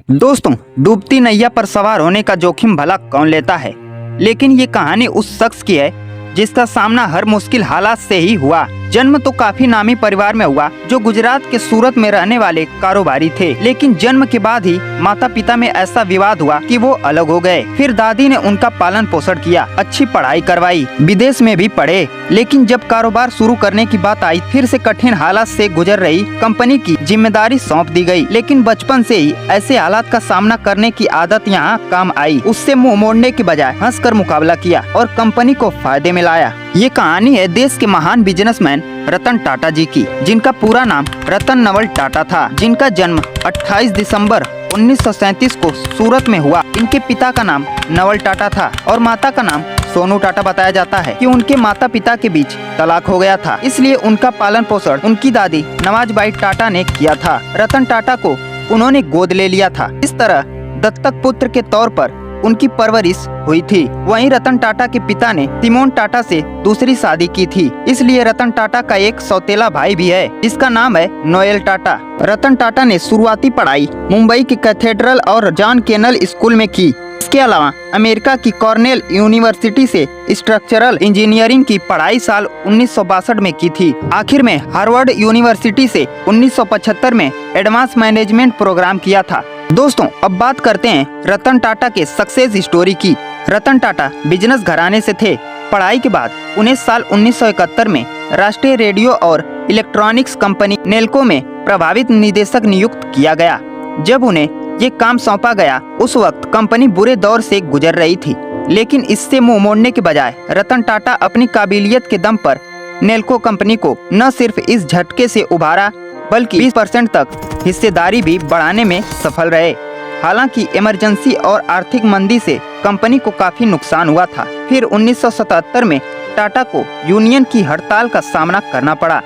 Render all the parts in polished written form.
दोस्तों, डूबती नैया पर सवार होने का जोखिम भला कौन लेता है। लेकिन ये कहानी उस शख्स की है जिसका सामना हर मुश्किल हालात से ही हुआ। जन्म तो काफी नामी परिवार में हुआ जो गुजरात के सूरत में रहने वाले कारोबारी थे। लेकिन जन्म के बाद ही माता पिता में ऐसा विवाद हुआ कि वो अलग हो गए। फिर दादी ने उनका पालन पोषण किया, अच्छी पढ़ाई करवाई, विदेश में भी पढ़े। लेकिन जब कारोबार शुरू करने की बात आई, फिर से कठिन हालात से गुजर रही कंपनी की जिम्मेदारी सौंप दी गई। लेकिन बचपन से ही ऐसे हालात का सामना करने की आदत यहाँ काम आई। उससे मुंह मोड़ने के बजाय हंसकर मुकाबला किया और कंपनी को फायदे में लाया। ये कहानी है देश के महान बिजनेसमैन रतन टाटा जी की, जिनका पूरा नाम रतन नवल टाटा था, जिनका जन्म 28 दिसंबर 1937 को सूरत में हुआ। इनके पिता का नाम नवल टाटा था और माता का नाम सोनू टाटा बताया जाता है कि उनके माता पिता के बीच तलाक हो गया था, इसलिए उनका पालन पोषण उनकी दादी नवाजबाई टाटा ने किया था। रतन टाटा को उन्होंने गोद ले लिया था। इस तरह दत्तक पुत्र के तौर पर उनकी परवरिश हुई थी। वहीं रतन टाटा के पिता ने तिमोन टाटा से दूसरी शादी की थी, इसलिए रतन टाटा का एक सौतेला भाई भी है जिसका नाम है नोएल टाटा। रतन टाटा ने शुरुआती पढ़ाई मुंबई की कैथेड्रल और जॉन केनल स्कूल में की। इसके अलावा अमेरिका की कॉर्नेल यूनिवर्सिटी से स्ट्रक्चरल इंजीनियरिंग की पढ़ाई साल 1962 में की थी। आखिर में हार्वर्ड यूनिवर्सिटी से 1975 में एडवांस मैनेजमेंट प्रोग्राम किया था। दोस्तों, अब बात करते हैं रतन टाटा के सक्सेस स्टोरी की। रतन टाटा बिजनेस घराने से थे। पढ़ाई के बाद उन्हें साल 1971 में राष्ट्रीय रेडियो और इलेक्ट्रॉनिक्स कंपनी नेल्को में प्रभावित निदेशक नियुक्त किया गया। जब उन्हें ये काम सौंपा गया, उस वक्त कंपनी बुरे दौर से गुजर रही थी। लेकिन इससे मुंह मोड़ने के बजाय रतन टाटा अपनी काबिलियत के दम पर नेल्को कंपनी को न सिर्फ इस झटके से उभारा, बल्कि 20% तक हिस्सेदारी भी बढ़ाने में सफल रहे। हालांकि इमरजेंसी और आर्थिक मंदी से कंपनी को काफी नुकसान हुआ था। फिर 1977 में टाटा को यूनियन की हड़ताल का सामना करना पड़ा,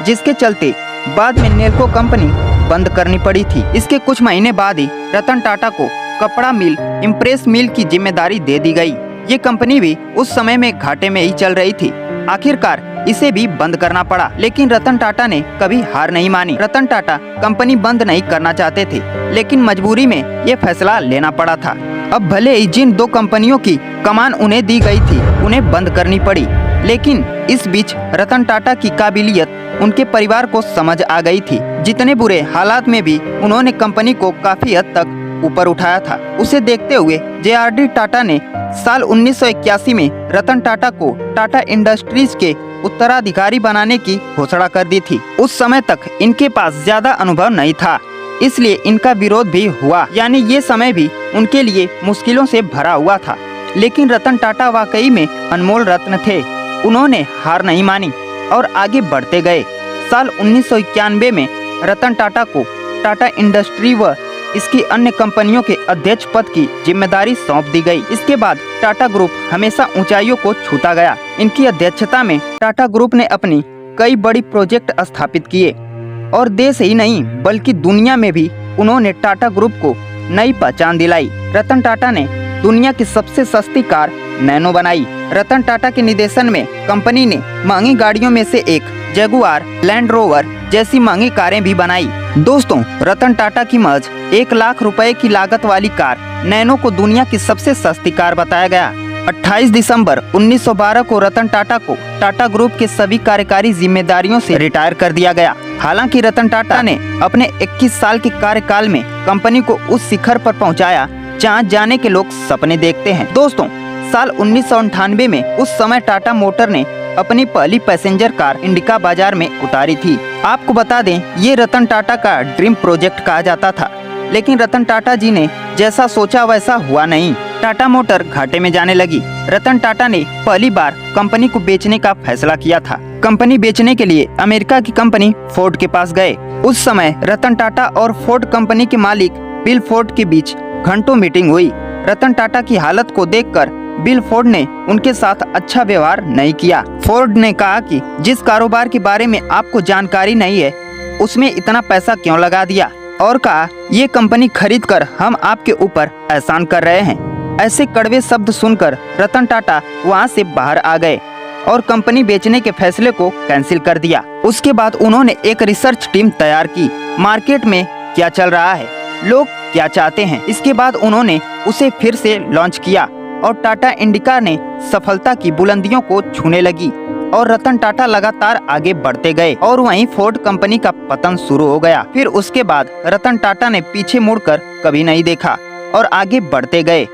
जिसके चलते बाद में नेल्को कंपनी बंद करनी पड़ी थी। इसके कुछ महीने बाद ही रतन टाटा को कपड़ा मिल इम्प्रेस मिल की जिम्मेदारी दे दी गई। ये कंपनी भी उस समय में घाटे में ही चल रही थी। आखिरकार इसे भी बंद करना पड़ा, लेकिन रतन टाटा ने कभी हार नहीं मानी। रतन टाटा कंपनी बंद नहीं करना चाहते थे, लेकिन मजबूरी में ये फैसला लेना पड़ा था। अब भले ही जिन दो कंपनियों की कमान उन्हें दी गई थी उन्हें बंद करनी पड़ी, लेकिन इस बीच रतन टाटा की काबिलियत उनके परिवार को समझ आ गई थी। जितने बुरे हालात में भी उन्होंने कंपनी को काफी हद तक ऊपर उठाया था। उसे देखते हुए JRD टाटा ने साल 1981 में रतन टाटा को टाटा इंडस्ट्रीज के उत्तराधिकारी बनाने की घोषणा कर दी थी। उस समय तक इनके पास ज्यादा अनुभव नहीं था, इसलिए इनका विरोध भी हुआ। यानी ये समय भी उनके लिए मुश्किलों से भरा हुआ था। लेकिन रतन टाटा वाकई में अनमोल रत्न थे। उन्होंने हार नहीं मानी और आगे बढ़ते गए। साल 1991 में रतन टाटा को टाटा इंडस्ट्री व इसकी अन्य कंपनियों के अध्यक्ष पद की जिम्मेदारी सौंप दी गई। इसके बाद टाटा ग्रुप हमेशा ऊंचाइयों को छूता गया। इनकी अध्यक्षता में टाटा ग्रुप ने अपनी कई बड़ी प्रोजेक्ट स्थापित किए और देश ही नहीं बल्कि दुनिया में भी उन्होंने टाटा ग्रुप को नई पहचान दिलाई। रतन टाटा ने दुनिया की सबसे सस्ती कार नैनो बनाई। रतन टाटा के निर्देशन में कंपनी ने महंगी गाड़ियों में से एक जगुआर लैंड रोवर जैसी महंगी कारें भी बनाई। दोस्तों, रतन टाटा की महज 1 लाख रुपए की लागत वाली कार नैनो को दुनिया की सबसे सस्ती कार बताया गया। 28 दिसंबर 1912 को रतन टाटा को टाटा ग्रुप के सभी कार्यकारी जिम्मेदारियों से रिटायर कर दिया गया। हालांकि रतन टाटा ने अपने 21 साल के कार्यकाल में कंपनी को उस शिखर पर पहुंचाया जहां जाने के लोग सपने देखते हैं। दोस्तों, साल 1998 में उस समय टाटा मोटर ने अपनी पहली पैसेंजर कार इंडिका बाजार में उतारी थी। आपको बता दें, ये रतन टाटा का ड्रीम प्रोजेक्ट कहा जाता था, लेकिन रतन टाटा जी ने जैसा सोचा वैसा हुआ नहीं। टाटा मोटर घाटे में जाने लगी। रतन टाटा ने पहली बार कंपनी को बेचने का फैसला किया था। कंपनी बेचने के लिए अमेरिका की कंपनी फोर्ड के पास गए। उस समय रतन टाटा और फोर्ड कंपनी के मालिक बिल फोर्ड के बीच घंटों मीटिंग हुई। रतन टाटा की हालत को देखकर बिल फोर्ड ने उनके साथ अच्छा व्यवहार नहीं किया। फोर्ड ने कहा कि जिस कारोबार के बारे में आपको जानकारी नहीं है उसमें इतना पैसा क्यों लगा दिया, और कहा ये कंपनी खरीदकर हम आपके ऊपर एहसान कर रहे हैं। ऐसे कड़वे शब्द सुनकर रतन टाटा वहां से बाहर आ गए और कंपनी बेचने के फैसले को कैंसिल कर दिया। उसके बाद उन्होंने एक रिसर्च टीम तैयार की। मार्केट में क्या चल रहा है, लोग क्या चाहते हैं। इसके बाद उन्होंने उसे फिर से लॉन्च किया और टाटा इंडिका ने सफलता की बुलंदियों को छूने लगी और रतन टाटा लगातार आगे बढ़ते गए और वहीं फोर्ड कंपनी का पतन शुरू हो गया। फिर उसके बाद रतन टाटा ने पीछे मुड़कर कभी नहीं देखा और आगे बढ़ते गए।